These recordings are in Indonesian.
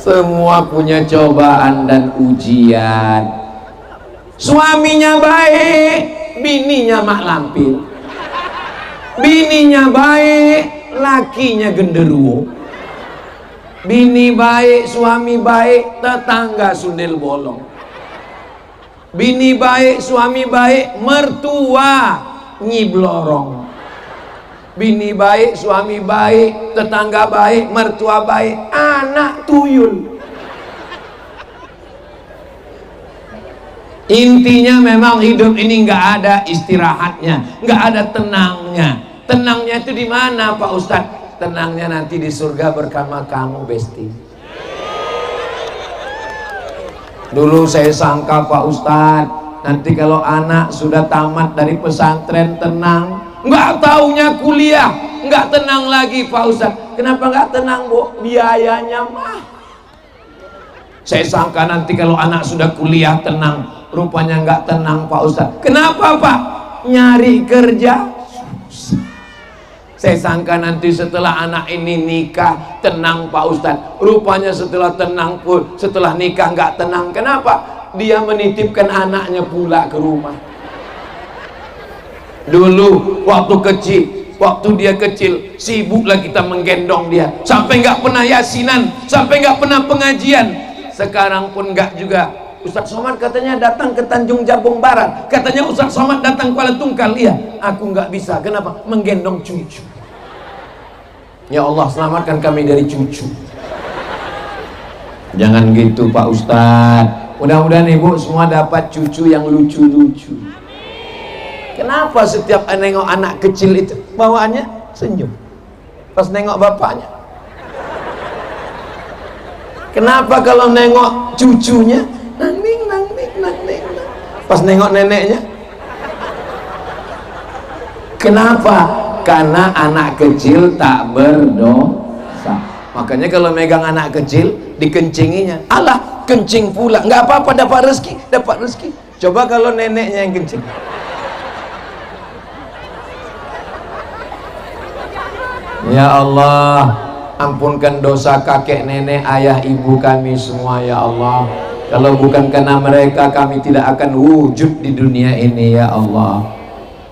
Semua punya cobaan dan ujian. Suaminya baik, bininya mak lampir. Bininya baik, lakinya genderuwo. Bini baik, suami baik, tetangga sundel bolong. Bini baik, suami baik, mertua nyiblorong. Bini baik, suami baik, tetangga baik, mertua baik, anak tuyul. Intinya memang hidup ini nggak ada istirahatnya, nggak ada tenangnya. Tenangnya itu di mana, Pak Ustadz? Tenangnya nanti di surga bersama kamu, Besti. Dulu saya sangka, Pak Ustadz, nanti kalau anak sudah tamat dari pesantren tenang. Nggak taunya kuliah, nggak tenang lagi, Pak Ustadz. Kenapa nggak tenang, Bu? Biayanya mah. Saya sangka nanti kalau anak sudah kuliah tenang, rupanya nggak tenang, Pak Ustadz. Kenapa, Pak? Nyari kerja. Saya sangka nanti setelah anak ini nikah tenang, Pak Ustadz. Rupanya setelah tenang pun, setelah nikah nggak tenang. Kenapa? Dia menitipkan anaknya pula ke rumah. Dulu waktu dia kecil sibuklah kita menggendong dia, sampai nggak pernah yasinan, sampai nggak pernah pengajian. Sekarang pun nggak juga. Ustaz Somad katanya datang ke Tanjung Jabung Barat, katanya Ustaz Somad datang Kuala Tungkal. Iya, aku nggak bisa. Kenapa? Menggendong cucu. Ya Allah, selamatkan kami dari cucu. Jangan gitu, Pak Ustadz. Mudah-mudahan ibu semua dapat cucu yang lucu-lucu. Kenapa setiap nengok anak kecil itu bawaannya senyum, pas nengok bapaknya? Kenapa kalau nengok cucunya nangning, pas nengok neneknya? Kenapa? Karena anak kecil tak berdosa. Makanya kalau megang anak kecil dikencinginya, alah kencing pula, nggak apa-apa, dapat rezeki. Coba kalau neneknya yang kencing. Ya Allah, ampunkan dosa kakek nenek ayah ibu kami semua, ya Allah. Kalau bukan karena mereka, kami tidak akan wujud di dunia ini, ya Allah.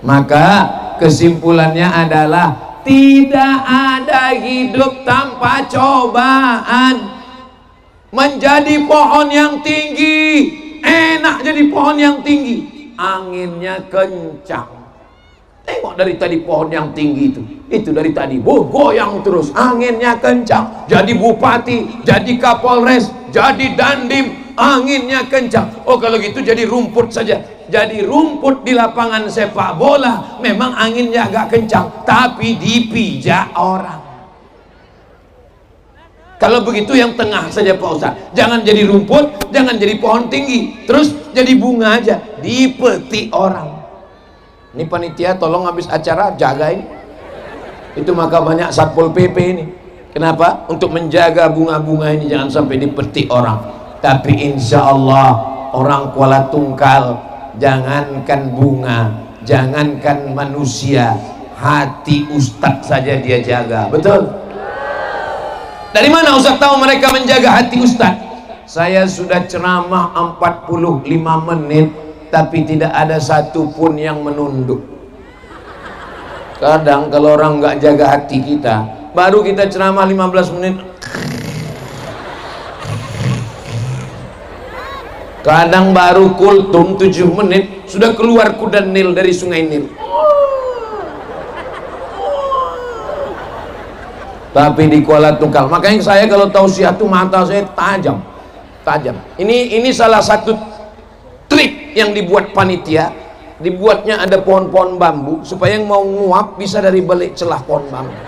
Maka kesimpulannya adalah tidak ada hidup tanpa cobaan. Menjadi pohon yang tinggi enak, jadi pohon yang tinggi anginnya kencang. Tengok dari tadi pohon yang tinggi itu dari tadi goyang terus, anginnya kencang. Jadi bupati, jadi kapolres, jadi dandim, anginnya kencang. Oh kalau gitu jadi rumput saja. Jadi rumput di lapangan sepak bola memang anginnya agak kencang, tapi dipijak orang. Kalau begitu yang tengah saja, Pak Ustaz. Jangan jadi rumput, jangan jadi pohon tinggi, terus jadi bunga aja, dipetik orang. Ini panitia tolong habis acara jagain. Itu maka banyak Satpol PP ini. Kenapa? Untuk menjaga bunga-bunga ini jangan sampai dipetik orang. Tapi insya Allah orang Kuala Tungkal, jangankan bunga, jangankan manusia, hati Ustadz saja dia jaga. Betul? Dari mana Ustadz tahu mereka menjaga hati Ustadz? Saya sudah ceramah 45 menit, tapi tidak ada satupun yang menunduk. Kadang kalau orang nggak jaga hati kita, baru kita ceramah 15 menit, kadang baru kultum 7 menit sudah keluar kuda Nil dari sungai Nil. Tapi di Kuala Tungkal, makanya saya kalau tausiah itu mata saya tajam. Ini salah satu trik yang dibuat panitia. Dibuatnya ada pohon-pohon bambu supaya yang mau nguap bisa dari balik celah pohon bambu.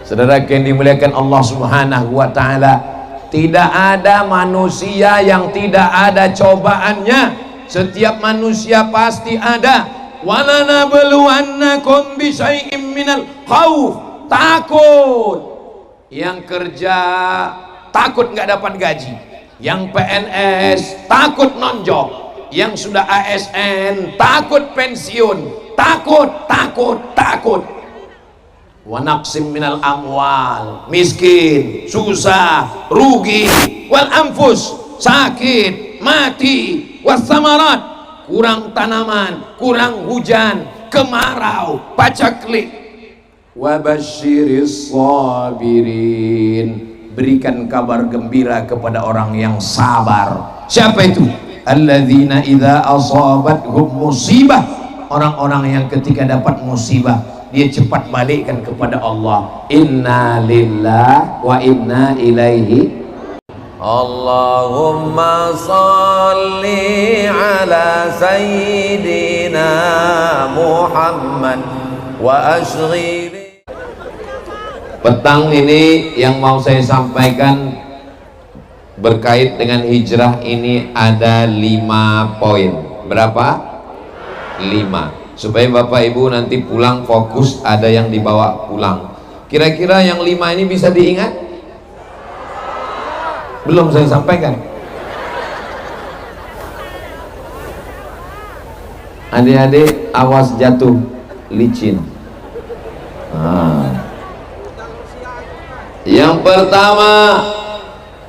Saudara yang dimuliakan Allah Subhanahu wa taala, tidak ada manusia yang tidak ada cobaannya. Setiap manusia pasti ada. Walanabluwannakum bisyai'im minal khauf, takut. Yang kerja takut nggak dapat gaji, yang PNS takut nonjok, yang sudah ASN takut pensiun, takut. wa naqsim minal amwal, miskin, susah, rugi, wal anfus, sakit, mati, was samarat, kurang tanaman, kurang hujan, kemarau, pacaklik. Wa basyiris sabirin, berikan kabar gembira kepada orang yang sabar. Siapa itu? Alladzina idza asabathum musibah, orang-orang yang ketika dapat musibah dia cepat balikkan kepada Allah. Inna lillahi wa inna ilaihi. Allahumma salli ala sayyidina Muhammad wa ashghil. Petang ini yang mau saya sampaikan berkait dengan hijrah ini ada 5 poin. Berapa? 5. Supaya Bapak Ibu nanti pulang fokus, ada yang dibawa pulang. Kira-kira yang 5 ini bisa diingat? Belum saya sampaikan. Adik-adik awas jatuh licin. Yang pertama,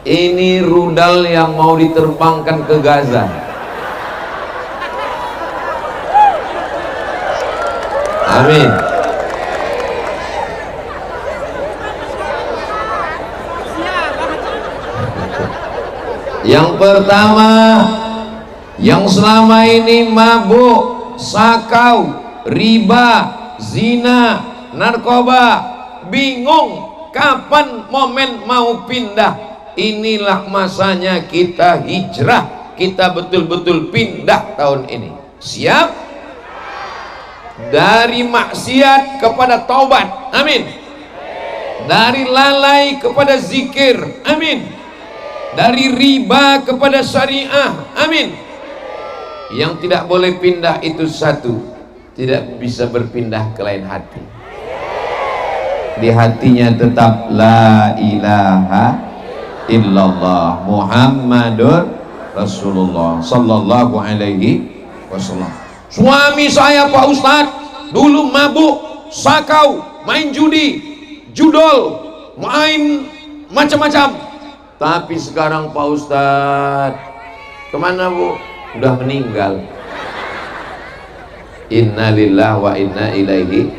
ini rudal yang mau diterbangkan ke Gaza. Amin. Yang pertama, yang selama ini mabuk, sakau, riba, zina, narkoba, bingung kapan momen mau pindah. Inilah masanya kita hijrah, kita betul-betul pindah tahun ini. Siap? Dari maksiat kepada taubat, amin. Dari lalai kepada zikir, amin. Dari riba kepada syariah, amin. Yang tidak boleh pindah itu satu, tidak bisa berpindah ke lain hati. Di hatinya tetap la ilaha illallah Muhammadur Rasulullah sallallahu alaihi wasallam. Suami saya Pak Ustadz dulu mabuk, sakau, main judi, judol, main macam-macam. Tapi sekarang Pak Ustadz kemana Bu? Udah meninggal. Innalillahi wa inna ilaihi.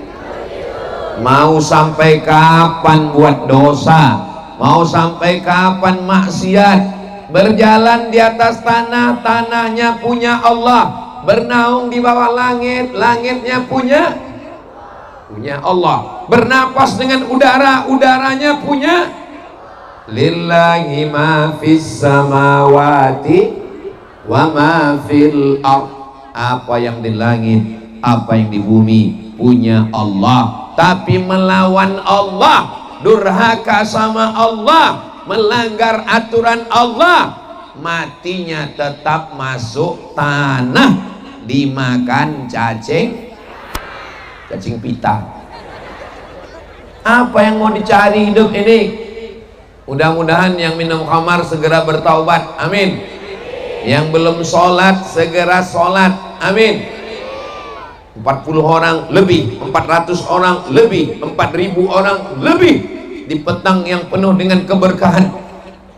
Mau sampai kapan buat dosa? Mau sampai kapan maksiat? Berjalan di atas tanah, tanahnya punya Allah. Bernaung di bawah langit, langitnya punya Allah. Bernapas dengan udara, udaranya punya. Lillahi ma fis samawati wa ma fil ardh. Apa yang di langit, apa yang di bumi punya Allah. Tapi melawan Allah, durhaka sama Allah, melanggar aturan Allah, matinya tetap masuk tanah, dimakan cacing pita. Apa yang mau dicari hidup ini? Mudah-mudahan yang minum khamar segera bertaubat, amin. Yang belum sholat segera sholat, amin. 40 orang lebih, 400 orang lebih, 4000 orang lebih di petang yang penuh dengan keberkahan.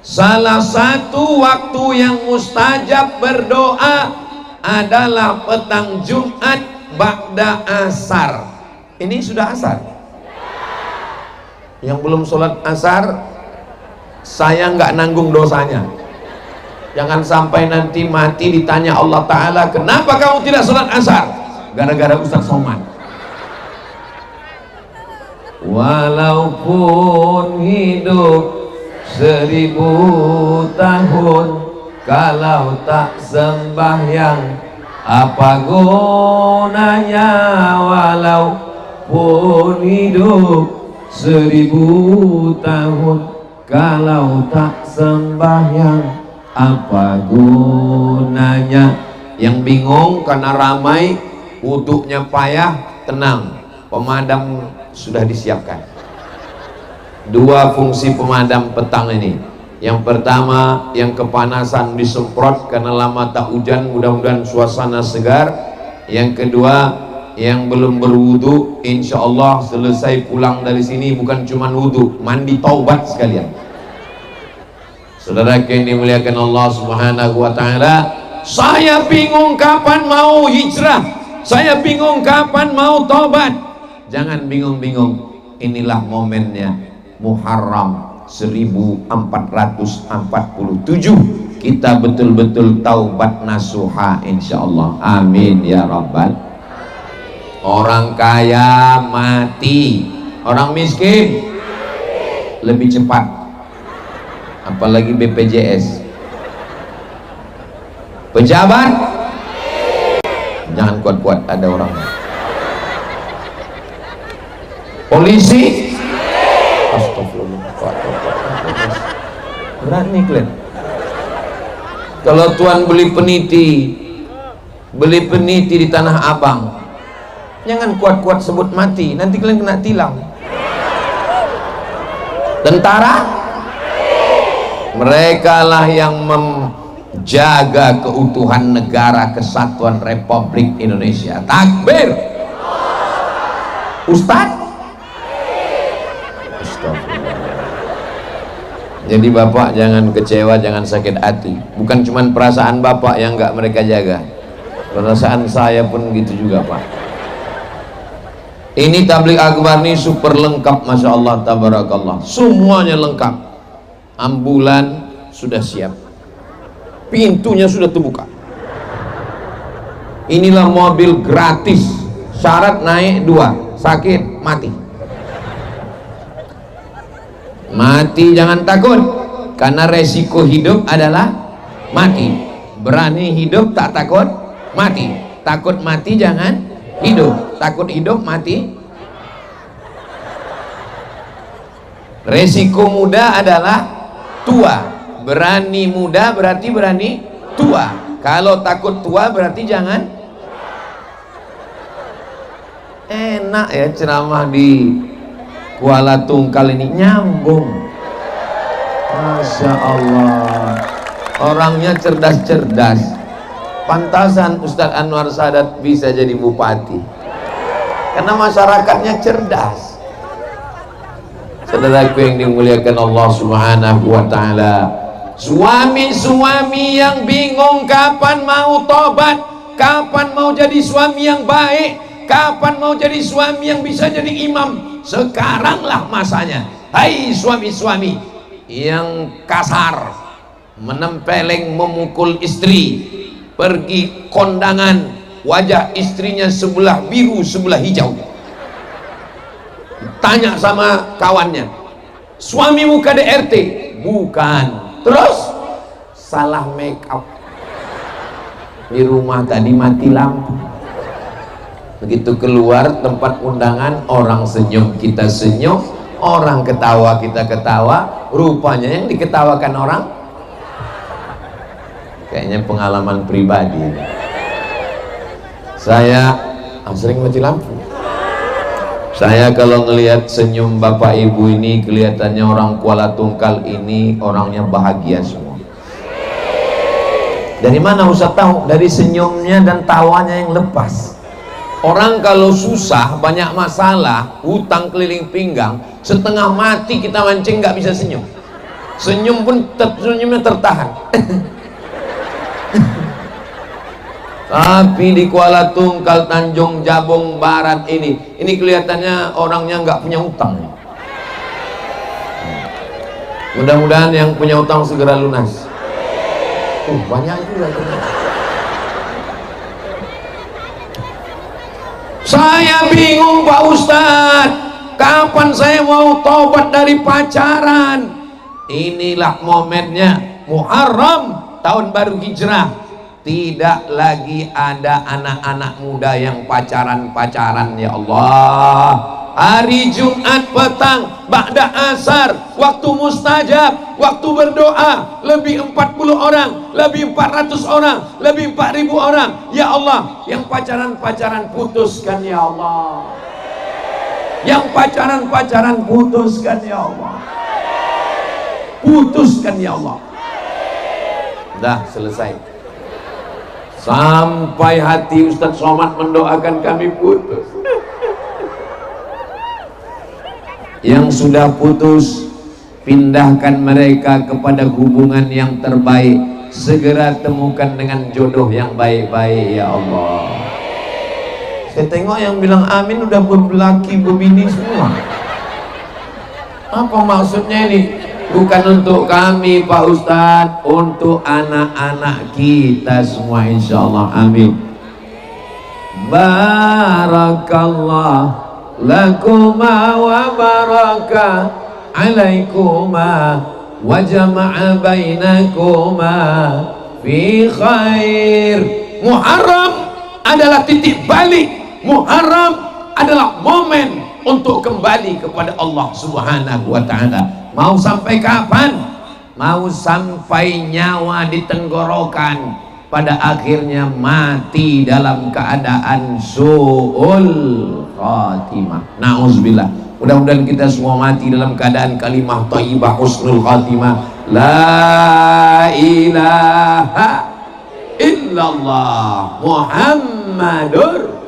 Salah satu waktu yang mustajab berdoa adalah petang Jumat ba'da asar. Ini sudah asar. Yang belum sholat asar, saya nggak nanggung dosanya. Jangan sampai nanti mati ditanya Allah Ta'ala, kenapa kamu tidak sholat asar? Gara-gara Ustaz Somad. Walaupun hidup 1000 tahun, kalau tak sembahyang apa gunanya? Walaupun hidup 1000 tahun, kalau tak sembahyang apa gunanya? Yang bingung karena ramai, wuduknya payah, tenang, pemadam sudah disiapkan. 2 fungsi pemadam petang ini. Yang pertama, yang kepanasan disemprot karena lama tak hujan, mudah-mudahan suasana segar. Yang kedua, yang belum berwudu, insya Allah selesai pulang dari sini bukan cuma wudu, mandi taubat sekalian. Saudara yang dimuliakan Allah Subhanahu wa Ta'ala, saya bingung kapan mau hijrah, saya bingung kapan mau taubat. Jangan bingung-bingung, inilah momennya. Muharram 1447 kita betul-betul taubat nasuha insyaallah. Amin ya rabbal. Orang kaya mati, orang miskin lebih cepat, apalagi BPJS. Pejabat jangan kuat-kuat, ada orang. Polisi astagfirullah, berani kalian. Kalau tuan beli peniti di Tanah Abang, jangan kuat-kuat sebut mati, nanti kalian kena tilang. Tentara, mereka lah yang menjaga keutuhan negara kesatuan Republik Indonesia. Takbir. Ustadz, jadi bapak jangan kecewa, jangan sakit hati. Bukan cuma perasaan bapak yang nggak mereka jaga, perasaan saya pun gitu juga pak. Ini tabligh akbar ini super lengkap, masya Allah, tabarakallah, semuanya lengkap. Ambulan sudah siap, pintunya sudah terbuka. Inilah mobil gratis, syarat naik 2, sakit mati. Mati jangan takut, karena resiko hidup adalah mati. Berani hidup tak takut mati. Takut mati jangan hidup, takut hidup mati. Resiko muda adalah tua. Berani muda berarti berani tua. Kalau takut tua berarti jangan. Enak ya ceramah di Kuala Tungkal ini, nyambung, masya Allah, orangnya cerdas-cerdas. Pantasan Ustadz Anwar Sadat bisa jadi bupati, karena masyarakatnya cerdas. Saudaraku yang dimuliakan Allah Subhanahu wa Ta'ala, suami-suami yang bingung kapan mau tobat, kapan mau jadi suami yang baik, kapan mau jadi suami yang bisa jadi imam, sekaranglah masanya. Hai suami-suami yang kasar, menempeleng memukul istri, pergi kondangan, wajah istrinya sebelah biru sebelah hijau, tanya sama kawannya, suamimu KDRT? Bukan. Terus salah make up, di rumah tadi mati lampu. Begitu keluar tempat undangan, orang senyum kita senyum, orang ketawa kita ketawa, rupanya yang diketawakan orang. Kayaknya pengalaman pribadi. Saya sering mati lampu. Saya kalau ngelihat senyum bapak ibu ini, kelihatannya orang Kuala Tungkal ini orangnya bahagia semua. Dari mana Ustaz tahu? Dari senyumnya dan tawanya yang lepas. Orang kalau susah, banyak masalah, hutang keliling pinggang, setengah mati kita mancing nggak bisa senyum. Senyum pun senyumnya tertahan. Tapi di Kuala Tungkal, Tanjung Jabung Barat ini kelihatannya orangnya nggak punya hutang. Mudah-mudahan yang punya hutang segera lunas. Banyak juga. Saya bingung Pak Ustadz, kapan saya mau tobat dari pacaran? Inilah momennya. Muharram, tahun baru hijrah, tidak lagi ada anak-anak muda yang pacaran-pacaran. Ya Allah, hari Jumat petang ba'da asar, waktu mustajab, waktu berdoa, lebih 40 orang, lebih 400 orang, lebih 4000 orang. Ya Allah, yang pacaran-pacaran putuskan ya Allah, yang pacaran-pacaran putuskan ya Allah, putuskan ya Allah. Dah selesai. Sampai hati Ustaz Somad mendoakan kami putus. Yang sudah putus, pindahkan mereka kepada hubungan yang terbaik. Segera temukan dengan jodoh yang baik-baik ya Allah. Saya tengok yang bilang amin udah berlaki berbini semua. Apa maksudnya ini? Bukan untuk kami Pak Ustadz, untuk anak-anak kita semua insyaallah. Amin. Barakallah lakuma wa baraka alaikuma wa jama'a bainakuma fi khair. Muharram adalah titik balik. Muharram adalah momen untuk kembali kepada Allah Subhanahu wa ta'ala. Mau sampai kapan? Mau sampai nyawa di tenggorokan, pada akhirnya mati dalam keadaan su'ul khatimah. Na'udzubillah. Mudah-mudahan kita semua mati dalam keadaan kalimah thayyibah husnul khatimah. La ilaha illallah Muhammadur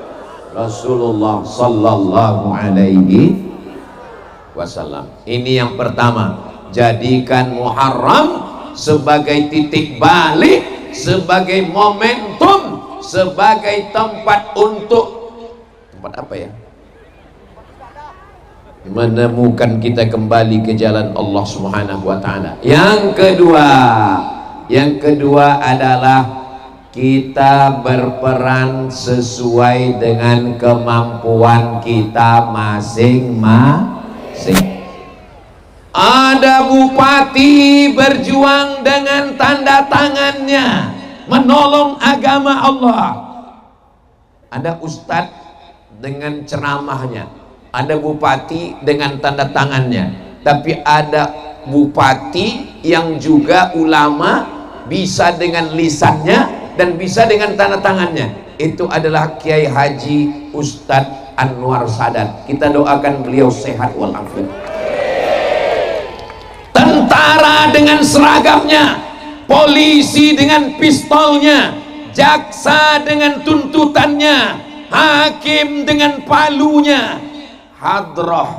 Rasulullah sallallahu alaihi wasallam. Ini yang pertama. Jadikan Muharram sebagai titik balik, sebagai momentum, sebagai tempat untuk apa ya? Menemukan kita kembali ke jalan Allah Subhanahu wa ta'ala. Yang kedua adalah kita berperan sesuai dengan kemampuan kita masing-masing. Ada bupati berjuang dengan tanda tangannya menolong agama Allah. Ada ustadz dengan ceramahnya. Ada bupati dengan tanda tangannya. Tapi ada bupati yang juga ulama, bisa dengan lisannya dan bisa dengan tanda tangannya. Itu adalah Kiai Haji Ustadz Anwar Sadat. Kita doakan beliau sehat walafiat. Tentara dengan seragamnya, polisi dengan pistolnya, jaksa dengan tuntutannya, hakim dengan palunya, hadrah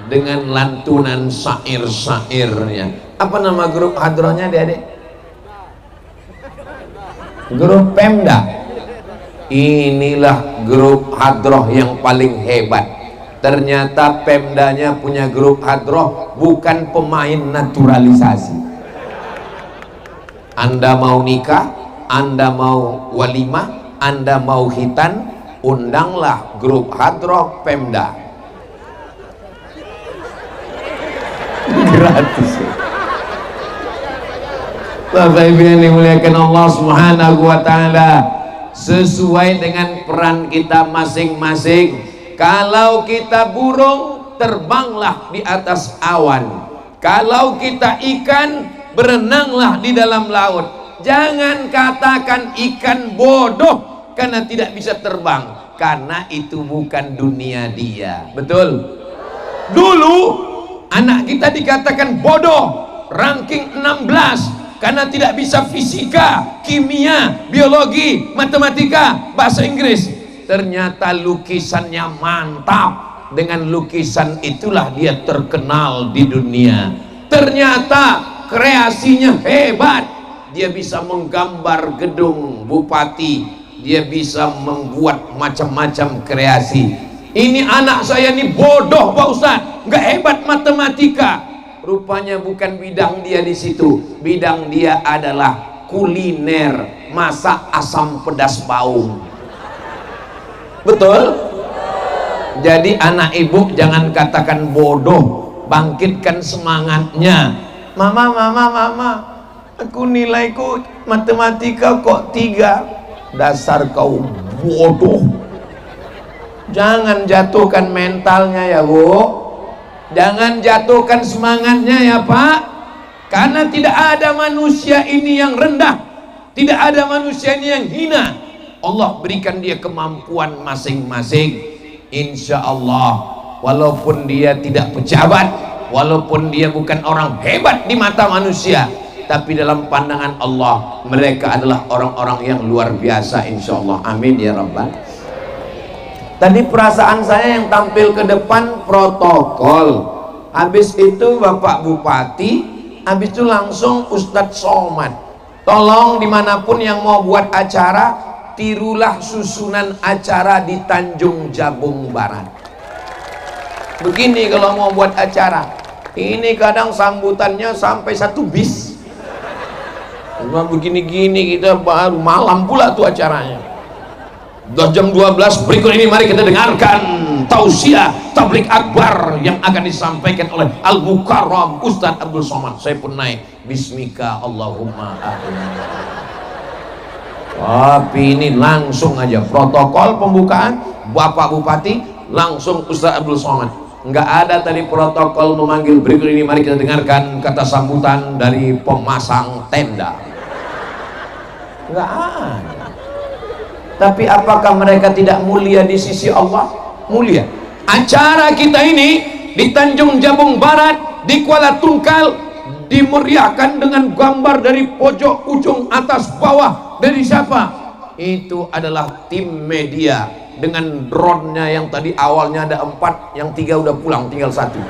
dengan lantunan syair-syairnya. Apa nama grup hadrahnya adik-adik? Grup Pemda. Inilah grup hadroh yang paling hebat. Ternyata Pemdanya punya grup hadroh, bukan pemain naturalisasi. Anda mau nikah, Anda mau walimah, Anda mau khitan, undanglah grup hadroh Pemda. Gratis. Bapak Ibu yang dimuliakan Allah Subhanahu wa ta'ala, sesuai dengan peran kita masing-masing. Kalau kita burung, terbanglah di atas awan. Kalau kita ikan, berenanglah di dalam laut. Jangan katakan ikan bodoh karena tidak bisa terbang, karena itu bukan dunia dia. Betul? Dulu anak kita dikatakan bodoh, ranking 16, karena tidak bisa fisika, kimia, biologi, matematika, bahasa Inggris. Ternyata lukisannya mantap. Dengan lukisan itulah dia terkenal di dunia. Ternyata kreasinya hebat. Dia bisa menggambar gedung bupati, dia bisa membuat macam-macam kreasi. Ini anak saya ini bodoh Pak Ustadz, nggak hebat matematika. Rupanya bukan bidang dia di situ. Bidang dia adalah kuliner, masak asam pedas baung. Betul? Jadi anak ibu jangan katakan bodoh, bangkitkan semangatnya. Mama, aku nilaiku matematika kok 3. Dasar kau bodoh. Jangan jatuhkan mentalnya ya Bu. Jangan jatuhkan semangatnya ya Pak. Karena tidak ada manusia ini yang rendah, tidak ada manusia ini yang hina. Allah berikan dia kemampuan masing-masing. Insya Allah, walaupun dia tidak pejabat, walaupun dia bukan orang hebat di mata manusia, tapi dalam pandangan Allah mereka adalah orang-orang yang luar biasa insyaallah. Amin ya rabbal. Tadi perasaan saya yang tampil ke depan protokol, habis itu Bapak Bupati, habis itu langsung Ustadz Somad. Tolong dimanapun yang mau buat acara, tirulah susunan acara di Tanjung Jabung Barat. Begini kalau mau buat acara, ini kadang sambutannya sampai 1 bis. Cuma begini-gini kita baru malam pula tuh acaranya. Udah jam 12, berikut ini mari kita dengarkan tausiah tablik akbar yang akan disampaikan oleh Al-Mukarram Ustadz Abdul Somad. Saya pun naik, bismika Allahumma amin. Tapi ini langsung aja protokol pembukaan Bapak Bupati, langsung Ustadz Abdul Somad. Enggak ada tadi protokol memanggil, berikut ini mari kita dengarkan kata sambutan dari pemasang tenda. Enggak ada. Tapi apakah mereka tidak mulia di sisi Allah? Mulia. Acara kita ini di Tanjung Jabung Barat, di Kuala Tungkal, dimeriahkan dengan gambar dari pojok ujung atas bawah. Dari siapa? Itu adalah tim media dengan drone-nya yang tadi awalnya ada 4, yang 3 udah pulang, tinggal 1.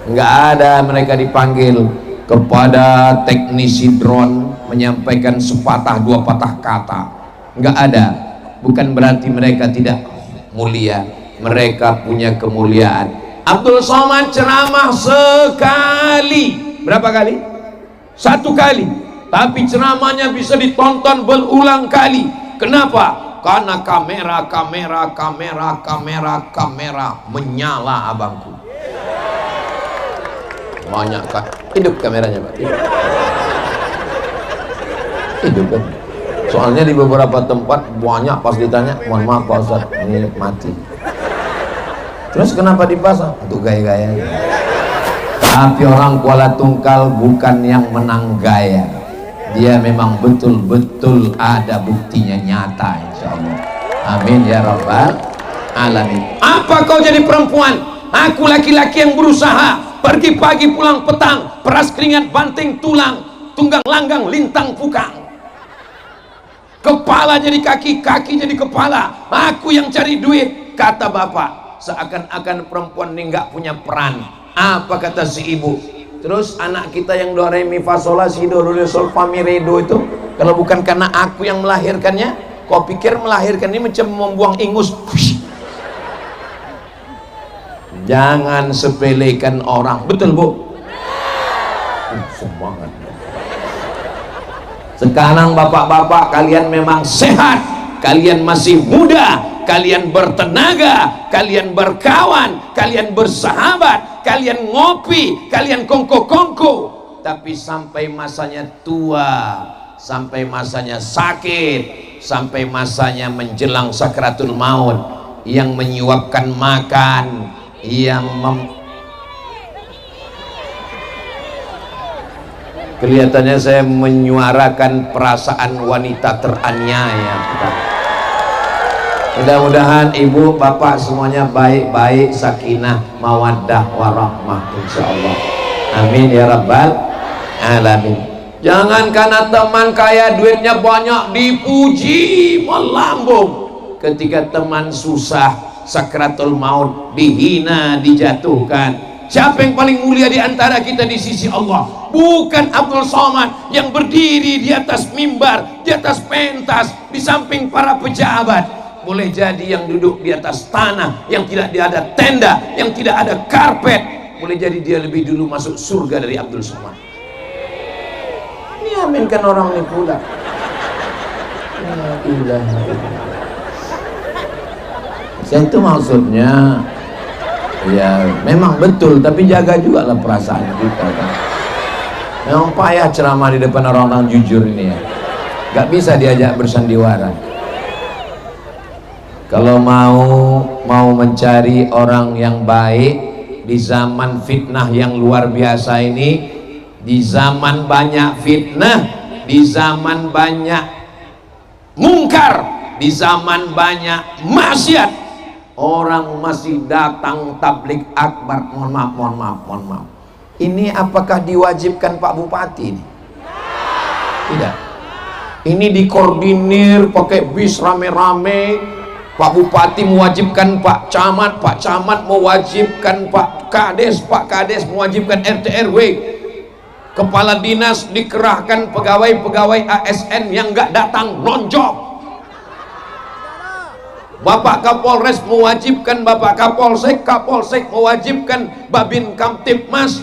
Nggak ada mereka dipanggil. Kepada teknisi drone menyampaikan sepatah 2 patah kata, nggak ada. Bukan berarti mereka tidak mulia, mereka punya kemuliaan. Abdul Somad ceramah sekali, berapa kali? 1 kali, tapi ceramahnya bisa ditonton berulang kali. Kenapa? Karena kamera menyala abangku. Banyak kan? Hidup kameranya Pak, hidup kan? Soalnya di beberapa tempat banyak pas ditanya, mohon maaf Pak Ustadz, ini mati. Terus kenapa dipasang? Untuk gaya-gaya. Tapi orang Kuala Tungkal bukan yang menang gaya, dia memang betul-betul ada buktinya nyata insyaallah. Amin ya rabbal alamin. Apa kau jadi perempuan? Aku laki-laki yang berusaha, pergi pagi pulang petang, peras keringat banting tulang, tunggang langgang lintang pukang. Kepala jadi kaki, kaki jadi kepala, aku yang cari duit, kata bapak. Seakan-akan perempuan ini nggak punya peran. Apa kata si ibu? Terus anak kita yang do re mi fa sol la si do re sol fa mi re do itu, kalau bukan karena aku yang melahirkannya, kau pikir melahirkan ini macam membuang ingus? Jangan sepelekan orang, betul Bu? Semangat. Sekarang bapak-bapak kalian memang sehat, kalian masih muda, kalian bertenaga, kalian berkawan, kalian bersahabat, kalian ngopi, kalian kongko-kongko. Tapi sampai masanya tua, sampai masanya sakit, sampai masanya menjelang sakratul maut, yang menyuapkan makan, yang kelihatannya saya menyuarakan perasaan wanita teraniaya. Mudah-mudahan ibu bapak semuanya baik-baik, sakinah mawaddah warahmah insyaallah. Amin ya rabbal alamin. Jangan karena teman kaya duitnya banyak dipuji melambung, ketika teman susah sakratul maut dihina, dijatuhkan. Siapa yang paling mulia di antara kita di sisi Allah? Bukan Abdul Somad yang berdiri di atas mimbar, di atas pentas, di samping para pejabat. Boleh jadi yang duduk di atas tanah, yang tidak ada tenda, yang tidak ada karpet, boleh jadi dia lebih dulu masuk surga dari Abdul Somad. Ini aminkan orang ini pula. La ilaha illallah. Itu maksudnya ya memang betul, tapi jaga juga lah perasaan kita kan. Memang payah ceramah di depan orang-orang jujur ini ya, gak bisa diajak bersandiwara. Kalau mau mencari orang yang baik di zaman fitnah yang luar biasa ini, di zaman banyak fitnah, di zaman banyak mungkar, di zaman banyak maksiat, orang masih datang tablik akbar. Mohon maaf. Ini apakah diwajibkan Pak Bupati ini? Tidak. Ini dikoordinir pakai bis rame-rame. Pak Bupati mewajibkan Pak Camat mewajibkan Pak Kades mewajibkan RT RW. Kepala dinas dikerahkan, pegawai-pegawai ASN yang nggak datang nonjok. Bapak Kapolres mewajibkan, Bapak Kapolsek mewajibkan, Babin Kamtipmas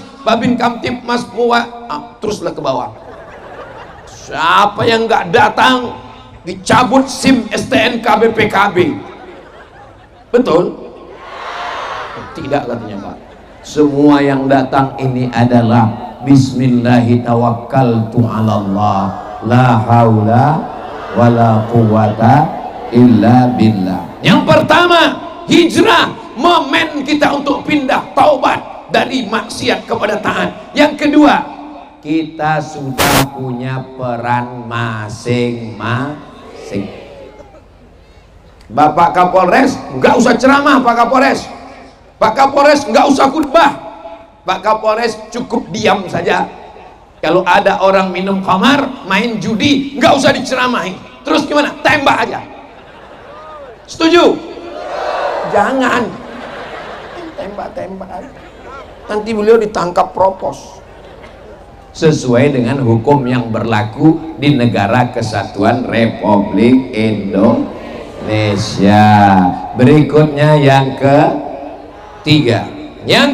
teruslah ke bawah. Siapa yang nggak datang dicabut SIM STNK BPKB. Betul? Tidak, katanya Pak. Semua yang datang ini adalah Bismillahirrahmanirrahim, la haula wala quwata illa billah. Yang pertama, hijrah, momen kita untuk pindah, taubat dari maksiat kepada taat. Yang kedua, kita sudah punya peran masing-masing. Bapak Kapolres nggak usah ceramah, Pak Kapolres nggak usah khutbah, Pak Kapolres cukup diam saja. Kalau ada orang minum khamar, main judi, nggak usah diceramahi. Terus gimana? Tembak aja. Setuju? Jangan tembak aja. Nanti beliau ditangkap propos sesuai dengan hukum yang berlaku di Negara Kesatuan Republik Indonesia. Berikutnya yang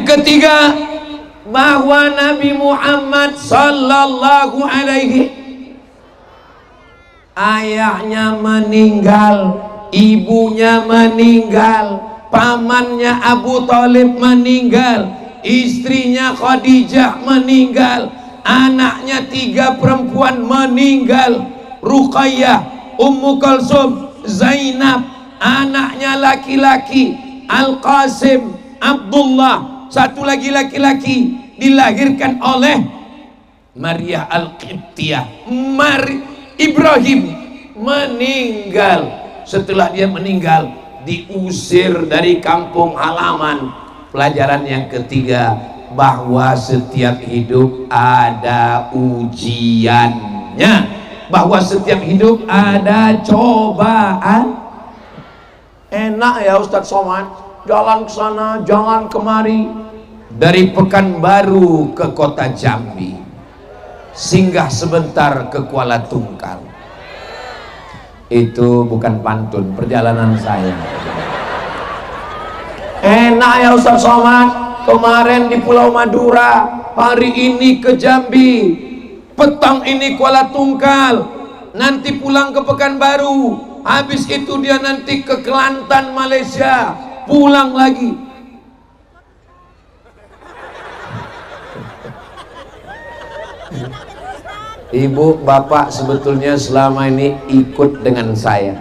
ketiga. Bahwa Nabi Muhammad sallallahu alaihi, ayahnya meninggal, ibunya meninggal, pamannya Abu Thalib meninggal, istrinya Khadijah meninggal, anaknya 3 perempuan meninggal, Ruqayyah, Ummu Kulsum, Zainab, anaknya laki-laki Al-Qasim, Abdullah, satu lagi laki-laki dilahirkan oleh Maria Al-Qibtiyah. Ibrahim meninggal. Setelah dia meninggal, diusir dari kampung halaman. Pelajaran yang ketiga, bahwa setiap hidup ada ujiannya, bahwa setiap hidup ada cobaan. Enak ya Ustadz Somad, jalan ke sana, jalan kemari, dari Pekanbaru ke kota Jambi, singgah sebentar ke Kuala Tungkal. Itu bukan pantun, perjalanan saya. Enak ya Ustadz Somad, kemarin di Pulau Madura, hari ini ke Jambi, petang ini Kuala Tungkal, nanti pulang ke Pekanbaru, habis itu dia nanti ke Kelantan Malaysia, pulang lagi. Ibu, bapak sebetulnya selama ini ikut dengan saya,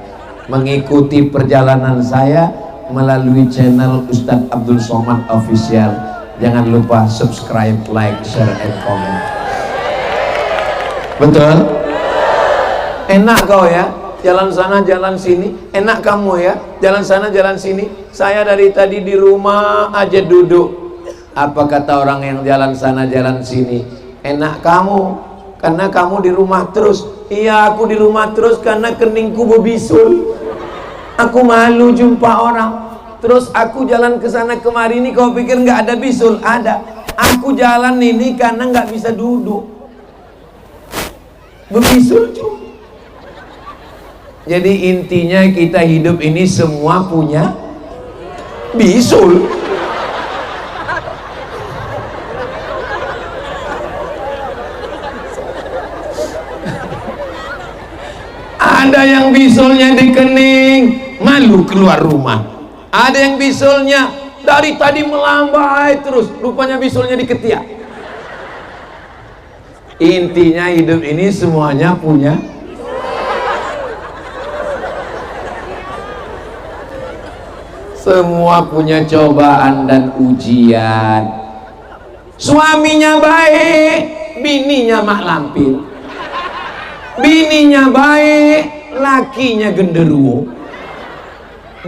mengikuti perjalanan saya melalui channel Ustadz Abdul Somad Official. Jangan lupa subscribe, like, share, and comment. Betul? Enak kau ya, jalan sana jalan sini. Enak kamu ya, jalan sana jalan sini. Saya dari tadi di rumah aja duduk. Apa kata orang yang jalan sana jalan sini? Enak kamu, karena kamu di rumah terus. Iya, aku di rumah terus karena keningku berbisul. Aku malu jumpa orang. Terus aku jalan ke sana kemari ini, kau pikir nggak ada bisul? Ada. Aku jalan ini karena nggak bisa duduk, berbisul juga. Jadi intinya kita hidup ini semua punya bisul. Ada yang bisulnya di kening, malu keluar rumah. Ada yang bisulnya dari tadi melambai terus, rupanya bisulnya di ketiak. Intinya hidup ini semuanya punya. Semua punya cobaan dan ujian. Suaminya baik, bininya mak lampir. Bininya baik, lakinya genderuwo.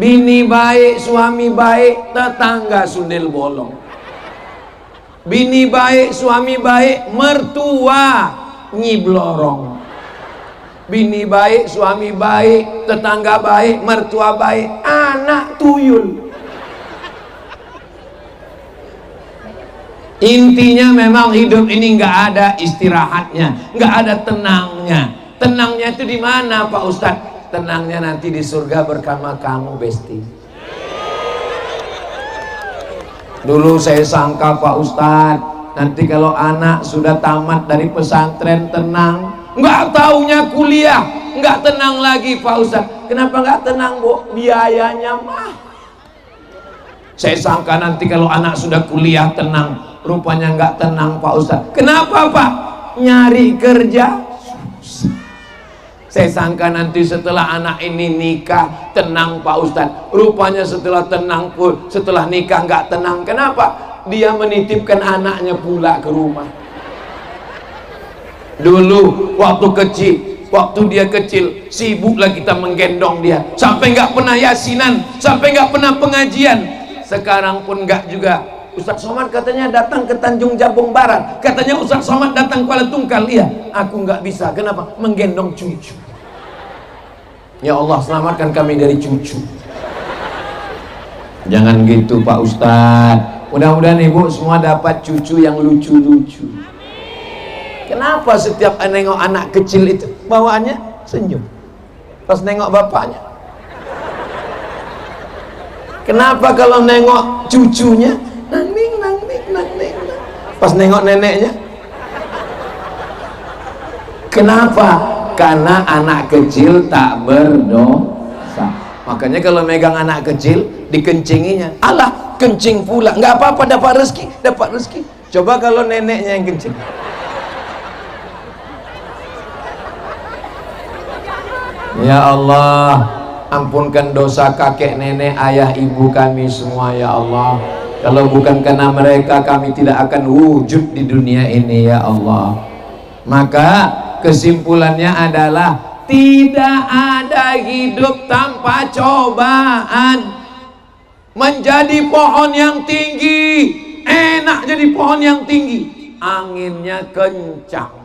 Bini baik, suami baik, tetangga sundel bolong. Bini baik, suami baik, mertua nyiblorong. Bini baik, suami baik, tetangga baik, mertua baik, anak tuyul. Intinya memang hidup ini nggak ada istirahatnya, nggak ada tenangnya. Tenangnya itu di mana Pak Ustadz? Tenangnya nanti di surga bersama kamu, Besti. Dulu saya sangka Pak Ustadz, nanti kalau anak sudah tamat dari pesantren tenang, nggak taunya kuliah, nggak tenang lagi Pak Ustadz. Kenapa nggak tenang, Bu? Biayanya mah. Saya sangka nanti kalau anak sudah kuliah tenang, rupanya nggak tenang Pak Ustadz. Kenapa Pak? Nyari kerja susah. Saya sangka nanti setelah anak ini nikah tenang Pak Ustadz, rupanya setelah tenang pun, setelah nikah nggak tenang. Kenapa? Dia menitipkan anaknya pula ke rumah. Dulu waktu kecil, waktu dia kecil, sibuklah kita menggendong dia, sampai nggak pernah yasinan, sampai nggak pernah pengajian. Sekarang pun nggak juga. Ustadz Somad katanya datang ke Tanjung Jabung Barat, katanya Ustadz Somad datang Kuala Tungkal. Iya, aku nggak bisa. Kenapa? Menggendong cucu. Ya Allah, selamatkan kami dari cucu. Jangan gitu Pak Ustadz. Mudah-mudahan ibu semua dapat cucu yang lucu-lucu. Kenapa setiap nengok anak kecil itu bawaannya senyum, pas nengok bapaknya? Kenapa kalau nengok cucunya nangning, pas nengok neneknya? Kenapa? Karena anak kecil tak berdosa. Makanya kalau megang anak kecil dikencinginya, alah kencing pula, nggak apa-apa, dapat rezeki, dapat rezeki. Coba kalau neneknya yang kencing. Ya Allah, ampunkan dosa kakek nenek ayah ibu kami semua ya Allah. Kalau bukan karena mereka kami tidak akan wujud di dunia ini ya Allah. Maka kesimpulannya adalah tidak ada hidup tanpa cobaan. Menjadi pohon yang tinggi enak, jadi pohon yang tinggi anginnya kencang.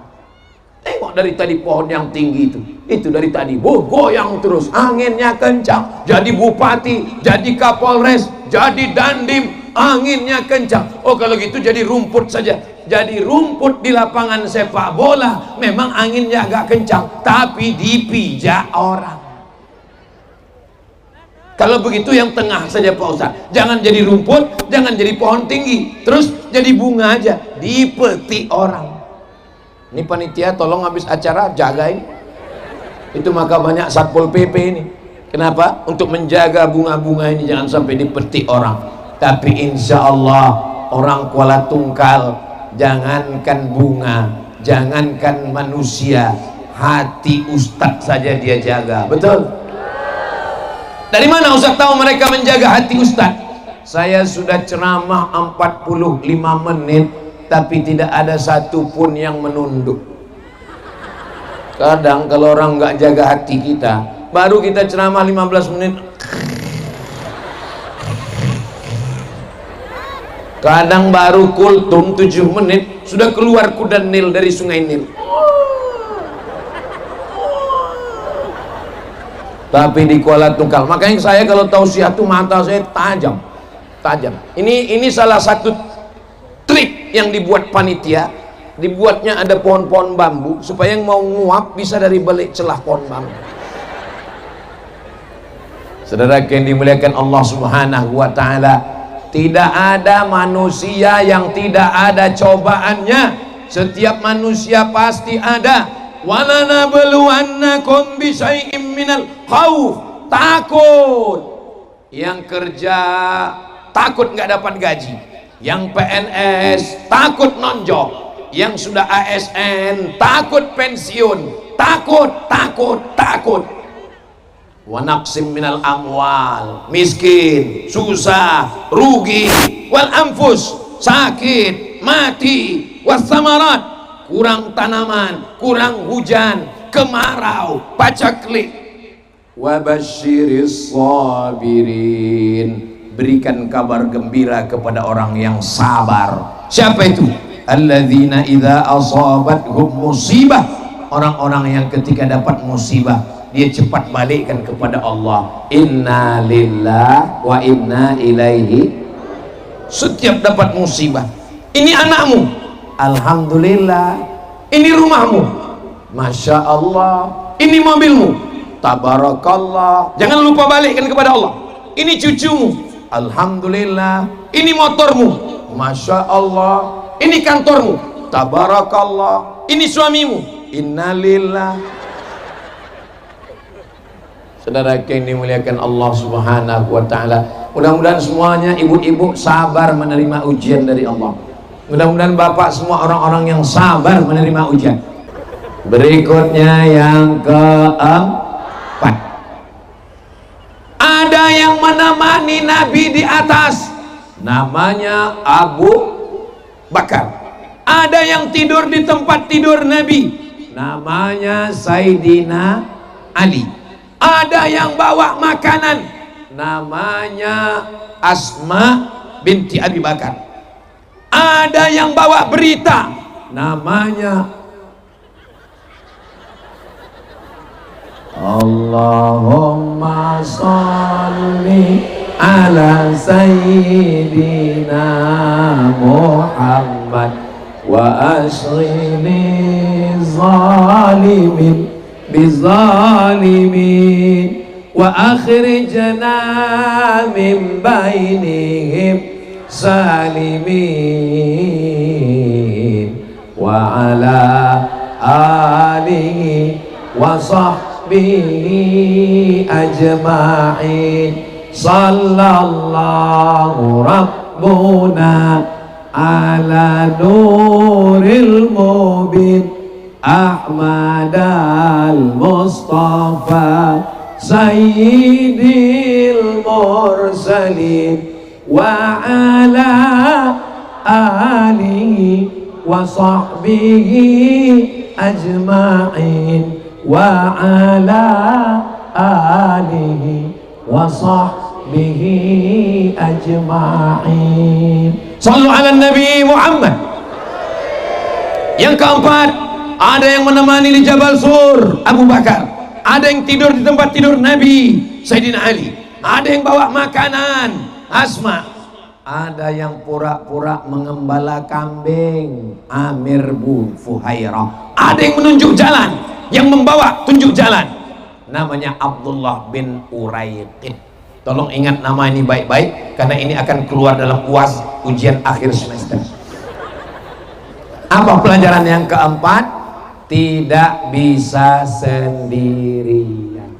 Tengok dari tadi pohon yang tinggi itu dari tadi goyang terus, anginnya kencang. Jadi bupati, jadi kapolres, jadi dandim, anginnya kencang. Oh kalau gitu jadi rumput saja, jadi rumput di lapangan sepak bola, memang anginnya agak kencang, tapi dipijak orang. Kalau begitu yang tengah saja Pak Ustaz, jangan jadi rumput, jangan jadi pohon tinggi, terus jadi bunga aja, dipetik orang. Ini panitia tolong habis acara jagain itu, maka banyak Satpol PP ini. Kenapa? Untuk menjaga bunga-bunga ini jangan sampai dipetik orang. Tapi insya Allah orang Kuala Tungkal, jangankan bunga, jangankan manusia, hati Ustadz saja dia jaga. Betul? Dari mana Ustadz tahu mereka menjaga hati Ustadz? Saya sudah ceramah 45 menit, tapi tidak ada satupun yang menunduk. Kadang kalau orang nggak jaga hati kita, baru kita ceramah 15 menit, kadang baru kultum 7 menit sudah keluar kuda Nil dari sungai Nil. Tapi di Kuala Tungkal, makanya saya kalau tausiah tuh mata saya tajam. Ini salah satu trik yang dibuat panitia, dibuatnya ada pohon-pohon bambu supaya yang mau nguap bisa dari balik celah pohon bambu. Saudara yang dimuliakan Allah Subhanahu wa taala, tidak ada manusia yang tidak ada cobaannya. Setiap manusia pasti ada. Walanabluwannakum bisyai'im minal khauf, takut. Yang kerja takut nggak dapat gaji, yang PNS takut nonjok, yang sudah ASN takut pensiun, takut. Wa naqsim minal amwal, miskin, susah, rugi, wal anfus, sakit, mati, was samarat, kurang tanaman, kurang hujan, kemarau, pacaklik. wa basyiris sabirin. Berikan kabar gembira kepada orang yang sabar. Siapa itu? Alladzina idza asabathum musibah. Orang-orang yang ketika dapat musibah dia cepat balikkan kepada Allah. Inna lillahi wa inna ilaihi. Setiap dapat musibah, ini anakmu, alhamdulillah. Ini rumahmu, masya Allah. Ini mobilmu, tabarakallah. Jangan lupa balikkan kepada Allah. Ini cucumu, alhamdulillah. Ini motormu, masya Allah. Ini kantormu, tabarakallah. Ini suamimu, innalillah. Saudara yang dimuliakan Allah Subhanahu wa ta'ala, mudah-mudahan semuanya ibu-ibu sabar menerima ujian dari Allah. Mudah-mudahan bapak semua orang-orang yang sabar menerima ujian. Berikutnya yang keempat, ada yang menemani Nabi di atas, namanya Abu Bakar. Ada yang tidur di tempat tidur Nabi, namanya Sayyidina Ali. Ada yang bawa makanan, namanya Asma binti Abi Bakar. Ada yang bawa berita, namanya Allahumma sholli ala sayyidina Muhammad wa asghini zalimin bizalimin wa akhrijna min bainihim salimin wa ala alihi wa sahbihi ajma'in. Sallallahu rabbuna ala nuril mubin Ahmad al-Mustafa Sayyidil Mursalin wa ala alihi wa sahbihi ajma'in wa ala alihi wa sahbihi ajma'in. Sallu ala Nabi Muhammad. Yang keempat, ada yang menemani di Jabal Sur, Abu Bakar. Ada yang tidur di tempat tidur Nabi, Sayyidina Ali. Ada yang bawa makanan, Asma. Ada yang pura-pura mengembala kambing, Amir bin Fuhairah. Ada yang menunjuk jalan, yang membawa tunjuk jalan, namanya Abdullah bin Uraiqid. Tolong ingat nama ini baik-baik, karena ini akan keluar dalam UAS, ujian akhir semester. Apa pelajaran yang keempat? Tidak bisa sendirian,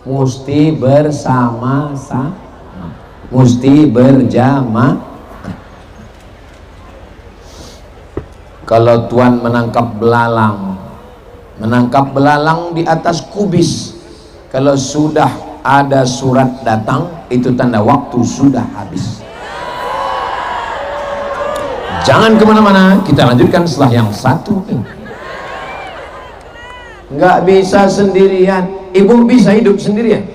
mesti bersama-sama, mesti berjamaah. Kalau tuan menangkap belalang di atas kubis, kalau sudah ada surat datang, itu tanda waktu sudah habis. Jangan kemana-mana, kita lanjutkan setelah yang satu ini. Nggak bisa sendirian. Ibu bisa hidup sendirian?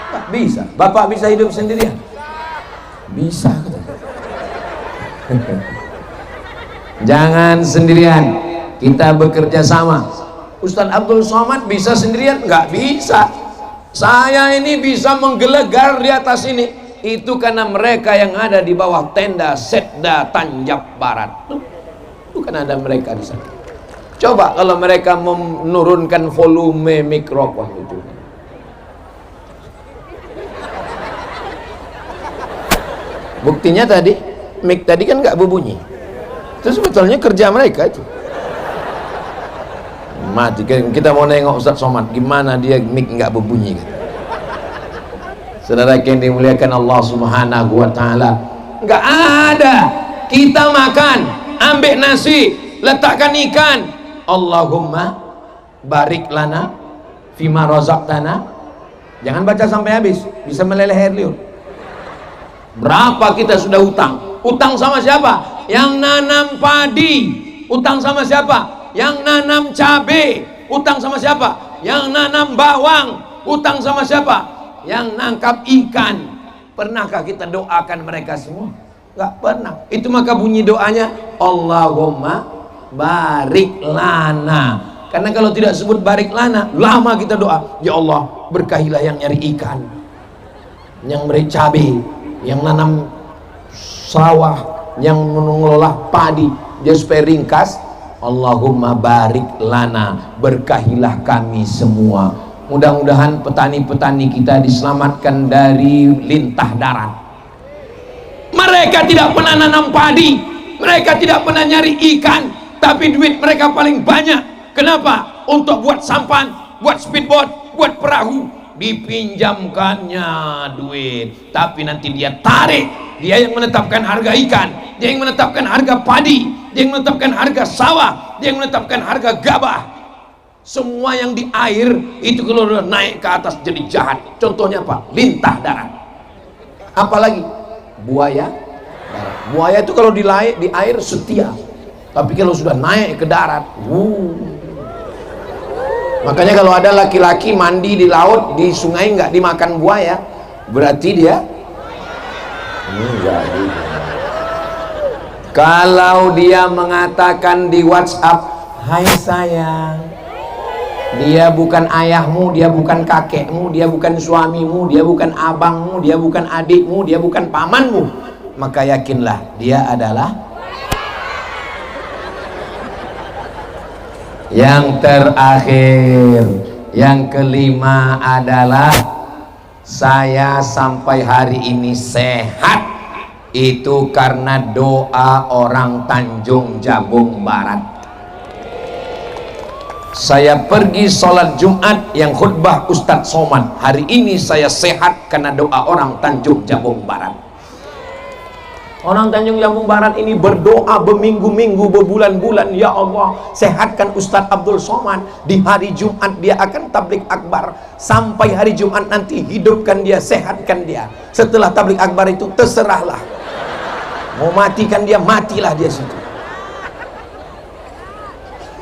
Nggak bisa. Bapak bisa hidup sendirian? Bisa. Jangan sendirian, kita bekerja sama. Ustadz Abdul Somad bisa sendirian? Nggak bisa. Saya ini bisa menggelegar di atas ini, itu karena mereka yang ada di bawah tenda Setda Tanjab Barat. Itu kan ada mereka di sana. Coba kalau mereka menurunkan volume mikrofon itu. Buktinya tadi, mic tadi kan nggak berbunyi. Itu sebetulnya kerja mereka itu. Mati, kita mau nengok Ustadz Somad, gimana dia mic nggak berbunyi gitu. Saudara yang dimuliakan Allah Subhanahu wa ta'ala, nggak ada. Kita makan, ambil nasi, letakkan ikan, Allahumma barik lana fima razaqtana. Jangan baca sampai habis, bisa meleleh air liur. Berapa kita sudah utang? Utang sama siapa? Yang nanam padi. Utang sama siapa? Yang nanam cabai. Utang sama siapa? Yang nanam bawang. Utang sama siapa? Yang nangkap ikan. Pernahkah kita doakan mereka semua? Nggak pernah. Itu maka bunyi doanya Allahumma barik lana. Karena kalau tidak sebut barik lana, lama kita doa. Ya Allah, berkahilah yang nyari ikan, yang beri cabai, yang nanam sawah, yang mengelola padi. Dia supaya ringkas, Allahumma barik lana, berkahilah kami semua. Mudah-mudahan petani-petani kita diselamatkan dari lintah darat. Mereka tidak pernah nanam padi, mereka tidak pernah nyari ikan, tapi duit mereka paling banyak. Kenapa? Untuk buat sampan, buat speedboat, buat perahu. Dipinjamkannya duit, tapi nanti dia tarik. Dia yang menetapkan harga ikan, dia yang menetapkan harga padi, dia yang menetapkan harga sawah, dia yang menetapkan harga gabah. Semua yang di air itu kalau udah naik ke atas jadi jahat. Contohnya apa? Lintah darat. Apalagi buaya darat. Buaya itu kalau di air setia, tapi kalau sudah naik ke darat, makanya kalau ada laki-laki mandi di laut, di sungai nggak dimakan buaya, berarti dia enggak. Kalau dia mengatakan di WhatsApp, hai sayang, dia bukan ayahmu, dia bukan kakekmu, dia bukan suamimu, dia bukan abangmu, dia bukan adikmu, dia bukan pamanmu, maka yakinlah dia adalah. Yang terakhir, yang kelima adalah saya sampai hari ini sehat itu karena doa orang Tanjung Jabung Barat. Saya pergi sholat Jumat yang khutbah Ustadz Somad. Hari ini saya sehat karena doa orang Tanjung Jabung Barat. Orang Tanjung Jabung Barat ini berdoa berminggu-minggu, berbulan-bulan, ya Allah sehatkan Ustadz Abdul Somad. Di hari Jumat dia akan tablik akbar, sampai hari Jumat nanti hidupkan dia, sehatkan dia. Setelah tablik akbar itu terserahlah, mau matikan dia, matilah dia situ.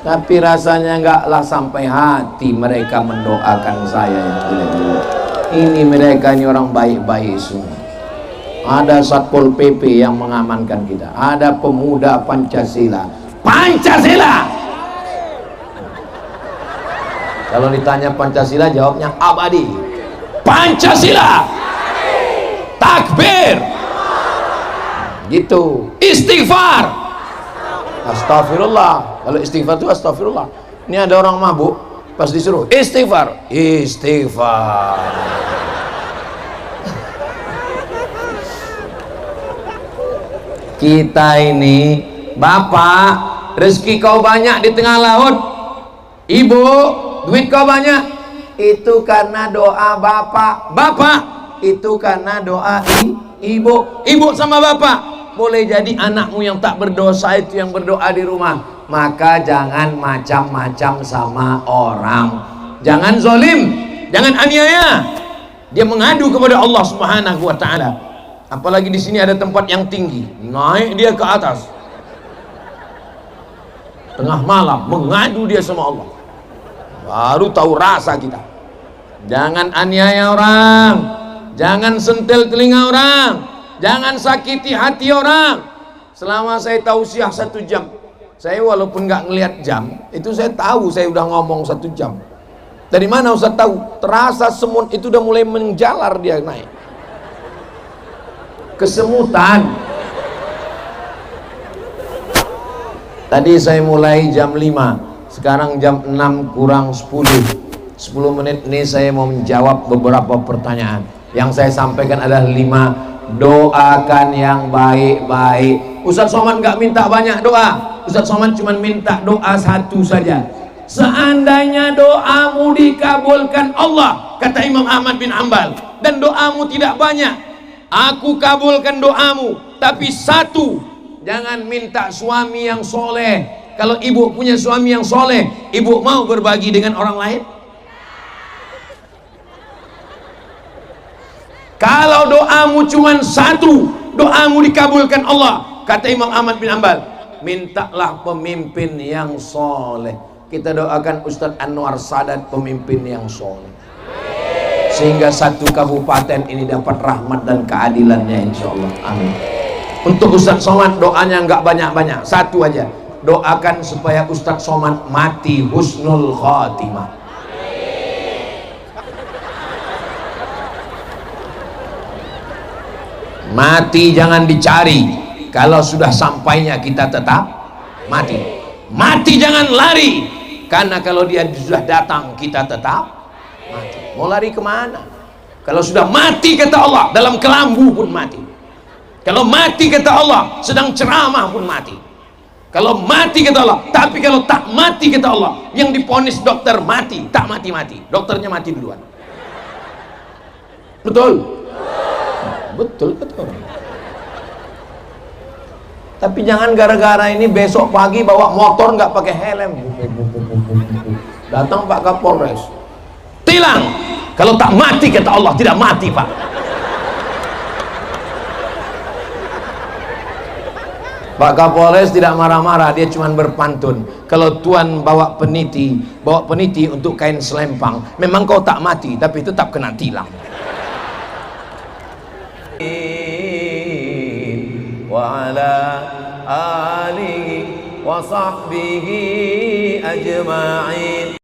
Tapi rasanya enggaklah sampai hati mereka mendoakan saya yang jelek-jelek. Ini mereka ini orang baik-baik semua. Ada Satpol PP yang mengamankan kita, ada pemuda Pancasila. Pancasila! Kalau ditanya Pancasila jawabnya abadi. Pancasila! Takbir! Gitu. Istighfar! Astagfirullah. Kalau istighfar itu astagfirullah. Ini ada orang mabuk, pas disuruh istighfar, istighfar. Kita ini, bapak, rezeki kau banyak di tengah laut, ibu, duit kau banyak, itu karena doa bapak. Bapak, itu karena doa ibu. Ibu sama bapak. Boleh jadi anakmu yang tak berdosa itu yang berdoa di rumah. Maka jangan macam-macam sama orang, jangan zolim, jangan aniaya. Dia mengadu kepada Allah Subhanahu wa ta'ala. Apalagi di sini ada tempat yang tinggi, naik dia ke atas tengah malam mengadu dia sama Allah, baru tahu rasa kita. Jangan aniaya orang, jangan sentil telinga orang, jangan sakiti hati orang. Selama saya tausiah 1 jam, saya walaupun nggak ngelihat jam itu, saya tahu saya udah ngomong 1 jam. Dari mana Ustaz tahu? Terasa semun itu udah mulai menjalar, dia naik kesemutan. Tadi saya mulai jam 5, sekarang jam 6 kurang 10 menit ini saya mau menjawab beberapa pertanyaan. Yang saya sampaikan adalah 5. Doakan yang baik-baik. Ustadz Somad nggak minta banyak doa, Ustadz Somad cuma minta doa 1 saja. Seandainya doamu dikabulkan Allah, kata Imam Ahmad bin Hanbal, dan doamu tidak banyak, aku kabulkan doamu. Tapi 1, jangan minta suami yang soleh. Kalau ibu punya suami yang soleh, ibu mau berbagi dengan orang lain? Kalau doamu cuma 1, doamu dikabulkan Allah, kata Imam Ahmad bin Hanbal, mintalah pemimpin yang soleh. Kita doakan Ustadz Anwar Sadat pemimpin yang soleh. sehingga satu kabupaten ini dapat rahmat dan keadilannya insyaallah. Amin. Untuk Ustaz Somad doanya nggak banyak-banyak, satu aja, doakan supaya Ustaz Somad mati husnul khatimah. Mati jangan dicari, kalau sudah sampainya kita tetap mati. Mati jangan lari, karena kalau dia sudah datang kita tetap mati. Mau lari kemana? Kalau sudah mati kata Allah, dalam kelambu pun mati. Kalau mati kata Allah, sedang ceramah pun mati. Kalau mati kata Allah, tapi kalau tak mati kata Allah, yang diponis dokter mati, tak mati-mati, dokternya mati duluan. Betul? Betul kata orang. Tapi jangan gara-gara ini besok pagi bawa motor nggak pakai helm, datang Pak Kapolres, tilang. Kalau tak mati kata Allah, tidak mati Pak. Pak Kapolres tidak marah-marah, dia cuma berpantun. Kalau Tuan bawa peniti untuk kain selempang, memang kau tak mati, tapi tetap kena tilang. Wa ala alihi wa sahbihi ajma'in.